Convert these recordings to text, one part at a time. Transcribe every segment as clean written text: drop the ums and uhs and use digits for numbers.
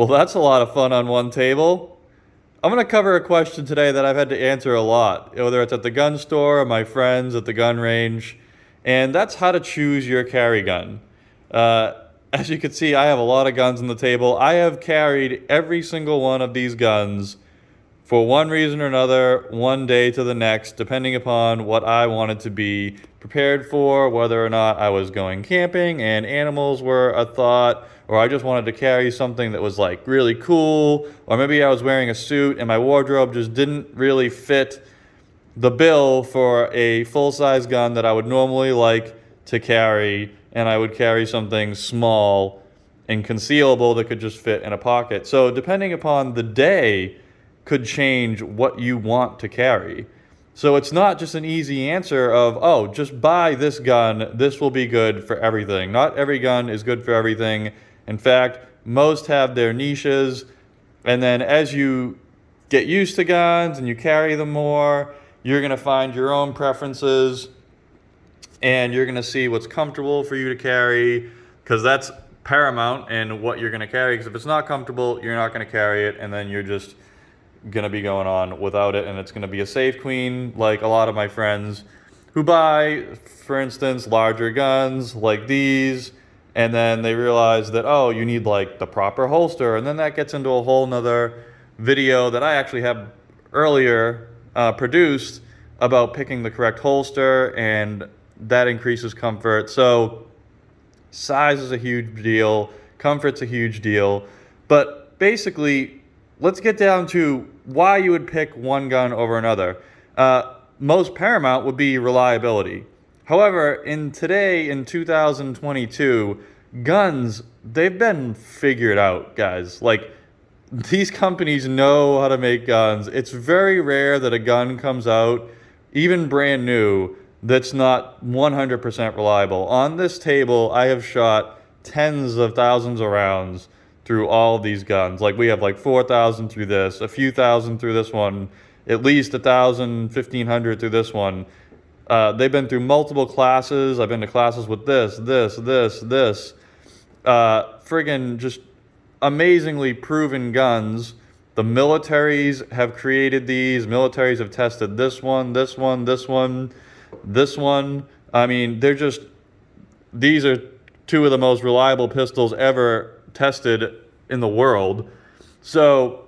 Well, that's a lot of fun on one table. I'm going to cover a question today that I've had to answer a lot, whether it's at the gun store or my friends at the gun range, and that's how to choose your carry gun. Uh, as you can see, I have a lot of guns on the table. I have carried every single one of these guns for one reason or another, one day to the next, depending upon what I wanted to be prepared for, whether or not I was going camping and animals were a thought, or I just wanted to carry something that was like really cool, or maybe I was wearing a suit and my wardrobe just didn't really fit the bill for a full-size gun that I would normally like to carry, and I would carry something small and concealable that could just fit in a pocket. So depending upon the day, could change what you want to carry. So it's not just an easy answer of, oh, just buy this gun, this will be good for everything. Not every gun is good for everything. In fact, most have their niches, and then as you get used to guns and you carry them more, you're going to find your own preferences, and you're going to see what's comfortable for you to carry, because that's paramount in what you're going to carry. Because if it's not comfortable, you're not going to carry it, and then you're just going to be going on without it, and it's going to be a safe queen, like a lot of my friends who buy, for instance, larger guns like these, and then they realize that, oh, you need like the proper holster, and then that gets into a whole nother video that I actually have earlier produced about picking the correct holster, and that increases comfort. So size is a huge deal, comfort's a huge deal, but basically, let's get down to why you would pick one gun over another. Most paramount would be reliability. However, in 2022, guns, they've been figured out, guys. Like, these companies know how to make guns. It's very rare that a gun comes out, even brand new, that's not 100% reliable. On this table, I have shot tens of thousands of rounds through all of these guns. Like, we have like 4,000 through this, a few thousand through this one, at least 1,000, 1,500 through this one. They've been through multiple classes. I've been to classes with this. Friggin' just amazingly proven guns. The militaries have created these. Militaries have tested this one. I mean, these are two of the most reliable pistols ever tested in the world. So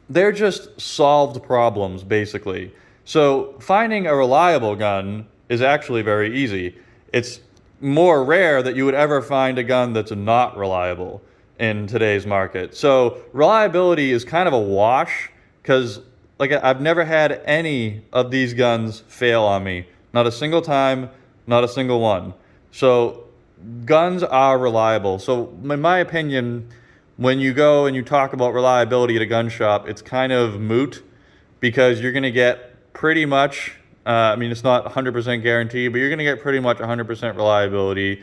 they're just solved problems, basically. So finding a reliable gun is actually very easy. It's more rare that you would ever find a gun that's not reliable in today's market. So reliability is kind of a wash, because like, I've never had any of these guns fail on me. Not a single time, not a single one. So guns are reliable. So in my opinion, when you go and you talk about reliability at a gun shop, it's kind of moot, because you're going to get pretty much, I mean, it's not 100% guaranteed, but you're going to get pretty much 100% reliability,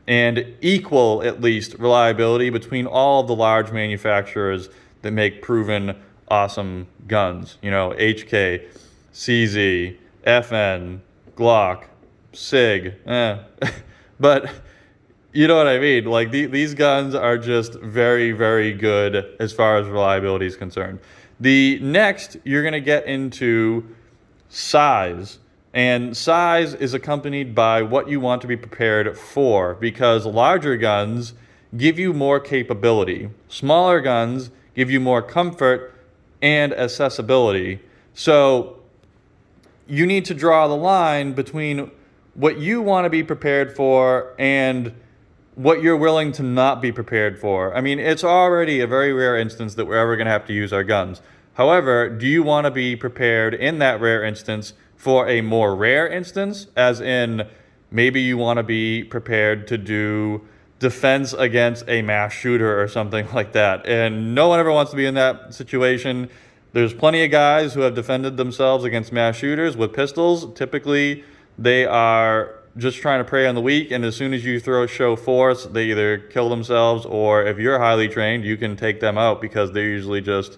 and equal, at least, reliability between all of the large manufacturers that make proven awesome guns. You know, HK, CZ, FN, Glock, SIG, but you know what I mean? Like, these guns are just very, very good as far as reliability is concerned. The next, you're going to get into size. And size is accompanied by what you want to be prepared for, because larger guns give you more capability. Smaller guns give you more comfort and accessibility. So you need to draw the line between what you want to be prepared for and what you're willing to not be prepared for. I mean, it's already a very rare instance that we're ever going to have to use our guns. However, do you want to be prepared in that rare instance for a more rare instance, as in maybe you want to be prepared to do defense against a mass shooter or something like that? And no one ever wants to be in that situation. There's plenty of guys who have defended themselves against mass shooters with pistols. Typically, they are just trying to prey on the weak, and as soon as you show force, they either kill themselves, or if you're highly trained, you can take them out, because they're usually just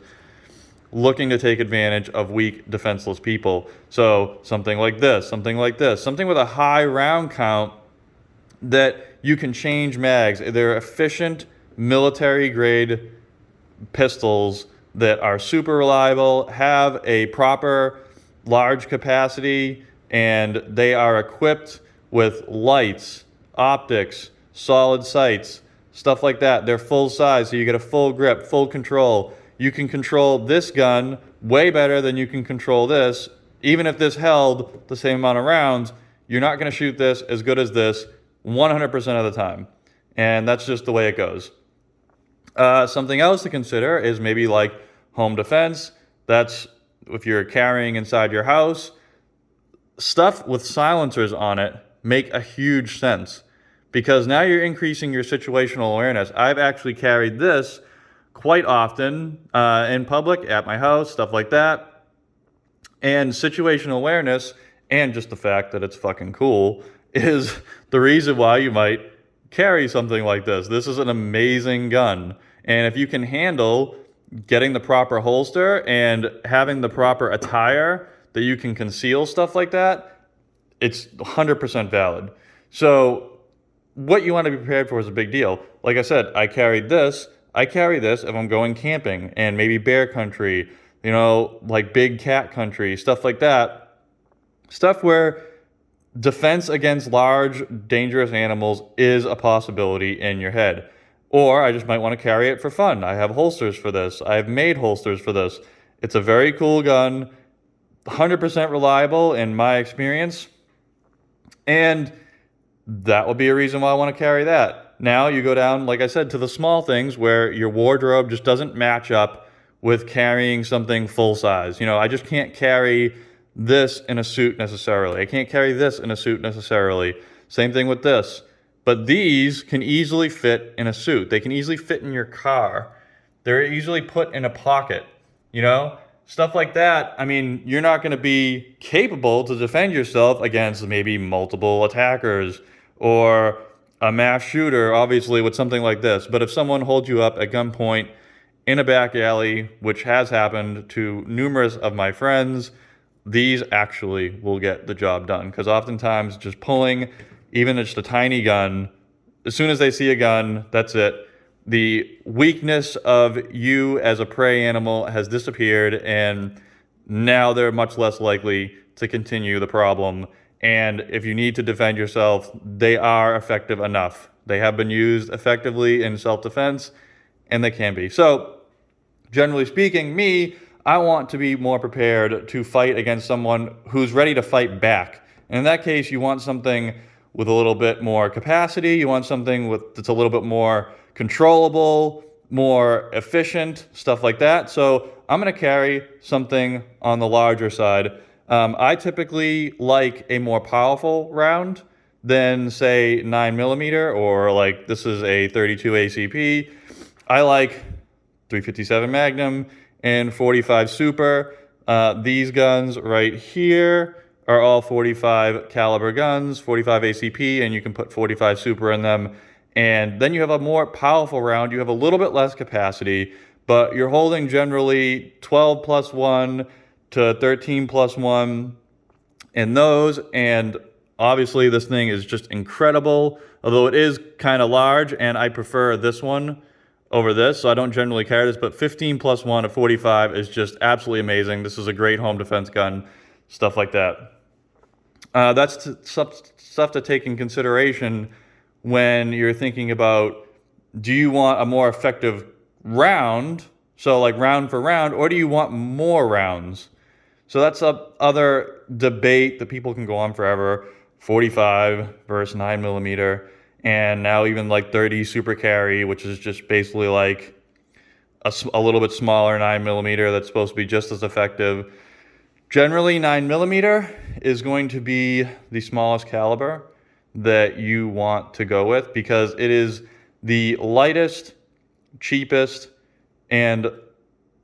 looking to take advantage of weak, defenseless people. So something like this, something with a high round count that you can change mags. They're efficient military grade pistols that are super reliable, have a proper large capacity, and they are equipped with lights, optics, solid sights, stuff like that. They're full size, so you get a full grip, full control. You can control this gun way better than you can control this. Even if this held the same amount of rounds, you're not going to shoot this as good as this 100% of the time. And that's just the way it goes. Something else to consider is maybe like home defense. That's if you're carrying inside your house. Stuff with silencers on it make a huge sense because now you're increasing your situational awareness. I've actually carried this quite often in public, at my house, stuff like that. And situational awareness, and just the fact that it's fucking cool, is the reason why you might carry something like this. This is an amazing gun. And if you can handle getting the proper holster and having the proper attire that you can conceal stuff like that, it's 100% valid. So what you want to be prepared for is a big deal. Like I said, I carry this if I'm going camping and maybe bear country, like big cat country, stuff like that. Stuff where defense against large, dangerous animals is a possibility in your head. Or I just might want to carry it for fun. I have holsters for this. I've made holsters for this. It's a very cool gun, 100% reliable in my experience. And that will be a reason why I want to carry that. Now you go down, like I said, to the small things where your wardrobe just doesn't match up with carrying something full size. I just can't carry this in a suit necessarily. I can't carry this in a suit necessarily. Same thing with this. But these can easily fit in a suit. They can easily fit in your car. They're easily put in a pocket, Stuff like that. I mean, you're not going to be capable to defend yourself against maybe multiple attackers or a mass shooter, obviously, with something like this. But if someone holds you up at gunpoint in a back alley, which has happened to numerous of my friends, these actually will get the job done. Because oftentimes just pulling even just a tiny gun, as soon as they see a gun, that's it. The weakness of you as a prey animal has disappeared, and now they're much less likely to continue the problem. And if you need to defend yourself, they are effective enough. They have been used effectively in self-defense, and they can be. So, generally speaking, I want to be more prepared to fight against someone who's ready to fight back. And in that case, you want something with a little bit more capacity. You want something that's a little bit more controllable, more efficient, stuff like that. So I'm going to carry something on the larger side. I typically like a more powerful round than, say, 9mm, or like this is a 32 ACP. I like 357 Magnum and 45 Super. These guns right here are all 45 caliber guns, 45 ACP, and you can put 45 Super in them. And then you have a more powerful round. You have a little bit less capacity, but you're holding generally 12 plus 1 to 13 plus 1 in those. And obviously this thing is just incredible, although it is kind of large, and I prefer this one over this, so I don't generally carry this, but 15 plus 1 at 45 is just absolutely amazing. This is a great home defense gun, stuff like that. That's stuff to take in consideration when you're thinking about, do you want a more effective round, so like round for round, or do you want more rounds? So that's a other debate that people can go on forever. 45 versus 9mm, and now even like 30 Super Carry, which is just basically like a little bit smaller 9mm that's supposed to be just as effective. Generally, 9mm is going to be the smallest caliber that you want to go with because it is the lightest, cheapest, and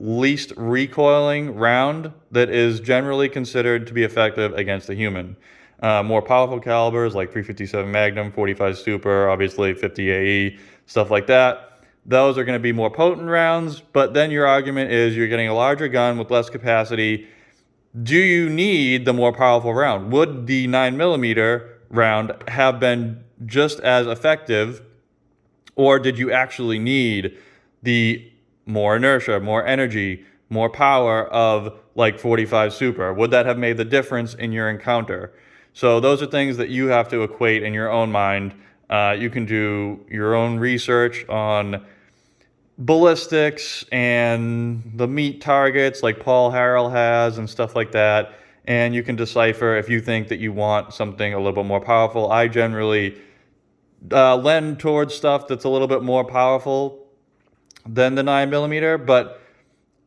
least recoiling round that is generally considered to be effective against a human. More powerful calibers like 357 Magnum, 45 Super, obviously 50 AE, stuff like that. Those are going to be more potent rounds, but then your argument is you're getting a larger gun with less capacity. Do you need the more powerful round? Would the 9mm round have been just as effective, or did you actually need the more inertia, more energy, more power of like 45 Super? Would that have made the difference in your encounter? So those are things that you have to equate in your own mind. You can do your own research on ballistics and the meat targets like Paul Harrell has and stuff like that. And you can decipher if you think that you want something a little bit more powerful. I generally lend towards stuff that's a little bit more powerful than the 9mm, but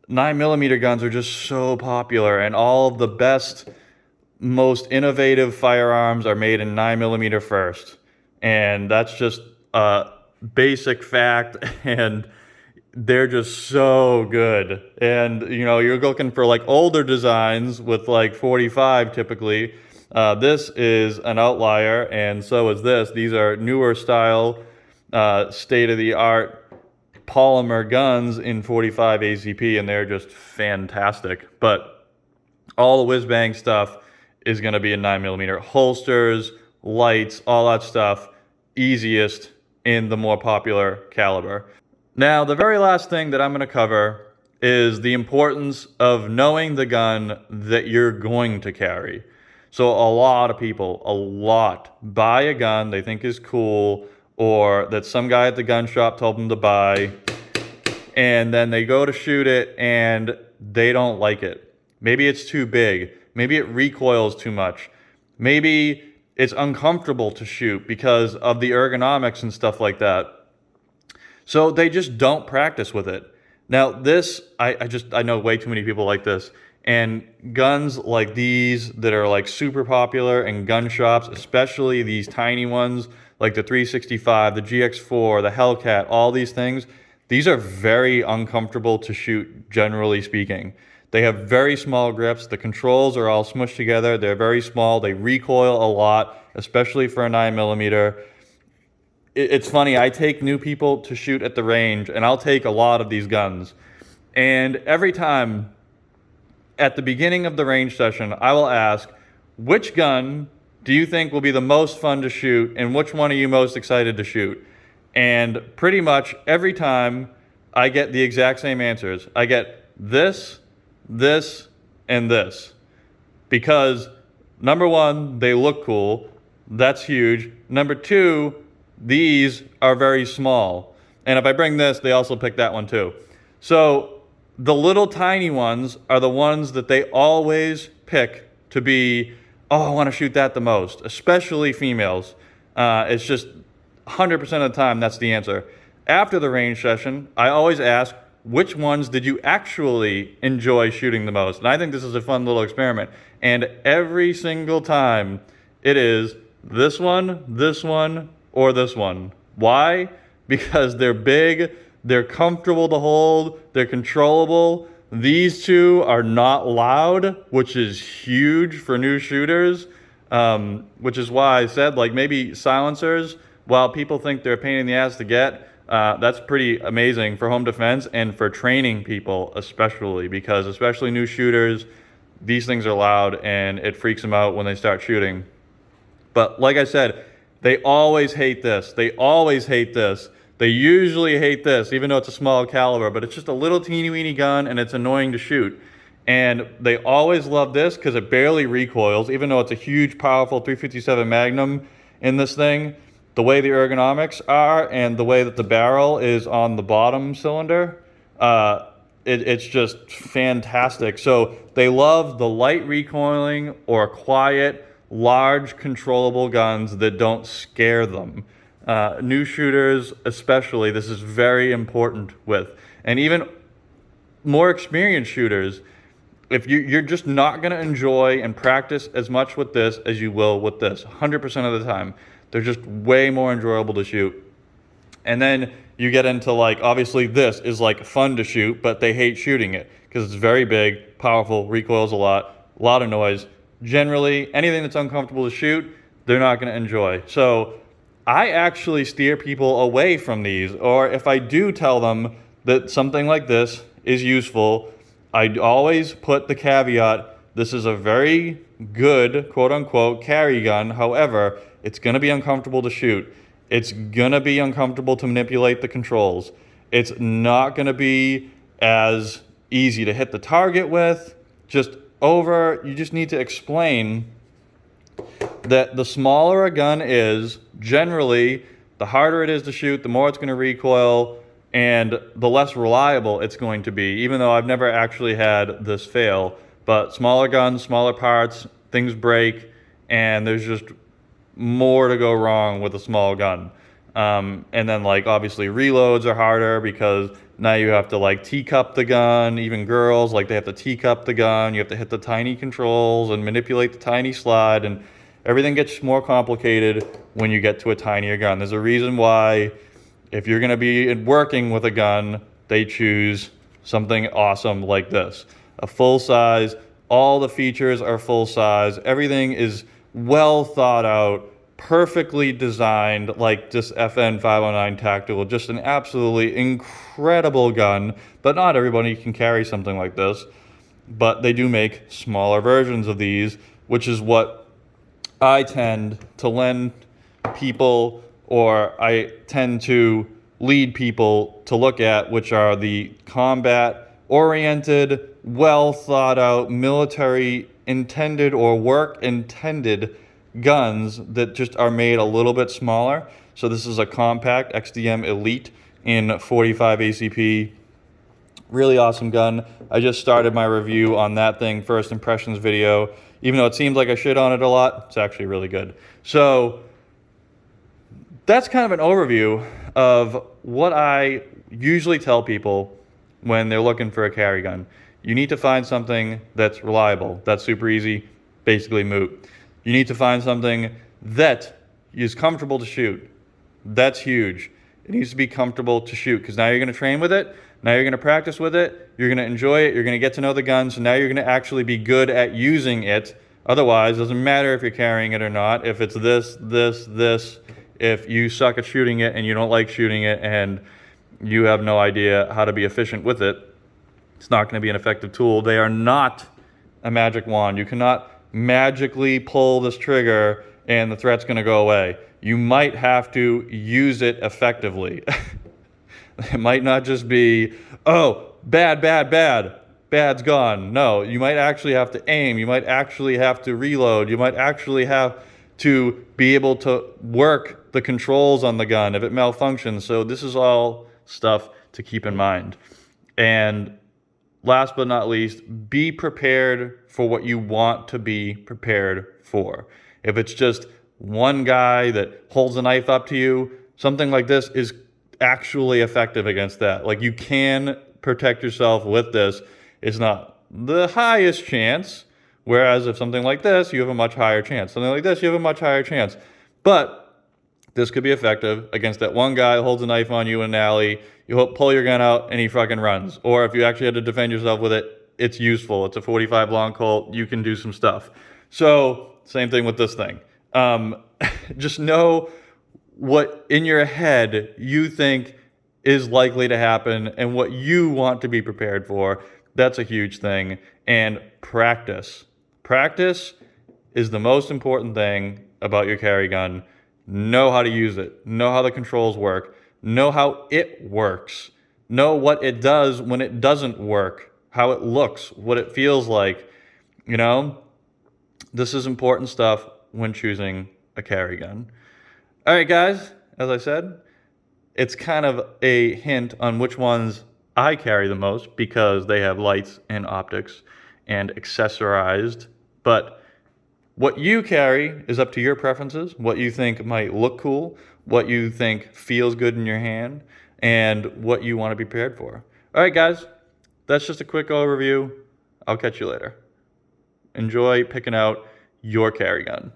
9mm guns are just so popular, and all of the best, most innovative firearms are made in 9mm first. And that's just a basic fact, and they're just so good. And you're looking for like older designs with like 45 typically. This is an outlier, and so is this. These are newer style, state-of-the-art polymer guns in 45 ACP, and they're just fantastic. But all the whiz-bang stuff is going to be in 9mm. Holsters, lights, all that stuff, easiest in the more popular caliber. Now, the very last thing that I'm going to cover is the importance of knowing the gun that you're going to carry. So a lot of people, buy a gun they think is cool, or that some guy at the gun shop told them to buy, and then they go to shoot it and they don't like it. Maybe it's too big. Maybe it recoils too much. Maybe it's uncomfortable to shoot because of the ergonomics and stuff like that. So they just don't practice with it. Now this, I know way too many people like this. And guns like these that are like super popular in gun shops, especially these tiny ones like the 365, the GX4, the Hellcat, all these things, these are very uncomfortable to shoot, generally speaking. They have very small grips. The controls are all smushed together. They're very small. They recoil a lot, especially for a 9mm. It's funny, I take new people to shoot at the range, and I'll take a lot of these guns. And every time, at the beginning of the range session, I will ask, which gun do you think will be the most fun to shoot, and which one are you most excited to shoot? And pretty much every time, I get the exact same answers. I get this, this, and this. Because, number one, they look cool. That's huge. Number two, these are very small. And if I bring this, they also pick that one too. So the little tiny ones are the ones that they always pick to be, oh, I want to shoot that the most, especially females. It's just 100% of the time that's the answer. After the range session, I always ask, which ones did you actually enjoy shooting the most? And I think this is a fun little experiment. And every single time it is this one, or this one. Why? Because they're big, they're comfortable to hold, they're controllable. These two are not loud, which is huge for new shooters, which is why I said, like, maybe silencers, while people think they're a pain in the ass to get, that's pretty amazing for home defense and for training people especially, because especially new shooters, these things are loud and it freaks them out when they start shooting. But like I said, they always hate this. They always hate this. They usually hate this, even though it's a small caliber, but it's just a little teeny weeny gun and it's annoying to shoot. And they always love this because it barely recoils, even though it's a huge, powerful 357 Magnum in this thing. The way the ergonomics are and the way that the barrel is on the bottom cylinder, it's just fantastic. So they love the light recoiling or quiet, large controllable guns that don't scare them. New shooters especially, this is very important with. And even more experienced shooters, if you're just not going to enjoy and practice as much with this as you will with this, 100% of the time. They're just way more enjoyable to shoot. And then you get into, like, obviously this is like fun to shoot, but they hate shooting it because it's very big, powerful, recoils a lot of noise. Generally, anything that's uncomfortable to shoot, they're not going to enjoy. So I actually steer people away from these, or if I do tell them that something like this is useful, I always put the caveat, this is a very good, quote-unquote, carry gun. However, it's going to be uncomfortable to shoot. It's going to be uncomfortable to manipulate the controls. It's not going to be as easy to hit the target with. You just need to explain that the smaller a gun is, generally, the harder it is to shoot, the more it's going to recoil, and the less reliable it's going to be, even though I've never actually had this fail. But smaller guns, smaller parts, things break, and there's just more to go wrong with a small gun. And then, like, obviously reloads are harder because now you have to, like, teacup the gun. Even girls, like, they have to teacup the gun. You have to hit the tiny controls and manipulate the tiny slide, and everything gets more complicated when you get to a tinier gun. There's a reason why, if you're going to be working with a gun, they choose something awesome like this. A full size, all the features are full size, everything is well thought out, perfectly designed, like this FN 509 Tactical, just an absolutely incredible gun. But not everybody can carry something like this. But they do make smaller versions of these, which is what I tend to lend people, or I tend to lead people to look at, which are the combat-oriented, well-thought-out, military-intended or work-intended guns that just are made a little bit smaller. So this is a compact XDM Elite in 45 ACP. Really awesome gun. I just started my review on that thing, first impressions video. Even though it seems like I shit on it a lot, it's actually really good. So that's kind of an overview of what I usually tell people when they're looking for a carry gun. You need to find something that's reliable. That's super easy, basically moot. You need to find something that is comfortable to shoot. That's huge. It needs to be comfortable to shoot, because now you're going to train with it. Now you're going to practice with it. You're going to enjoy it. You're going to get to know the gun. So now you're going to actually be good at using it. Otherwise, it doesn't matter if you're carrying it or not. If it's this, if you suck at shooting it and you don't like shooting it and you have no idea how to be efficient with it, it's not going to be an effective tool. They are not a magic wand. You cannot magically pull this trigger and the threat's going to go away. You might have to use it effectively. It might not just be, oh, bad's gone. No, you might actually have to aim. You might actually have to reload. You might actually have to be able to work the controls on the gun if it malfunctions. So this is all stuff to keep in mind. And last but not least, be prepared for what you want to be prepared for. If it's just one guy that holds a knife up to you, something like this is actually effective against that. Like, you can protect yourself with this. It's not the highest chance, whereas if something like this, you have a much higher chance. Something like this, you have a much higher chance. But this could be effective against that one guy who holds a knife on you in an alley. You pull your gun out and he fucking runs. Or if you actually had to defend yourself with it, it's useful. It's a 45 long Colt. You can do some stuff. So same thing with this thing. Just know what in your head you think is likely to happen and what you want to be prepared for. That's a huge thing. And practice. Practice is the most important thing about your carry gun. Know how to use it. Know how the controls work. Know how it works. Know what it does when it doesn't work. How it looks. What it feels like. You know? This is important stuff when choosing a carry gun. All right, guys. As I said, it's kind of a hint on which ones I carry the most because they have lights and optics and accessorized. But what you carry is up to your preferences, what you think might look cool, what you think feels good in your hand, and what you want to be prepared for. All right, guys, that's just a quick overview. I'll catch you later. Enjoy picking out your carry gun.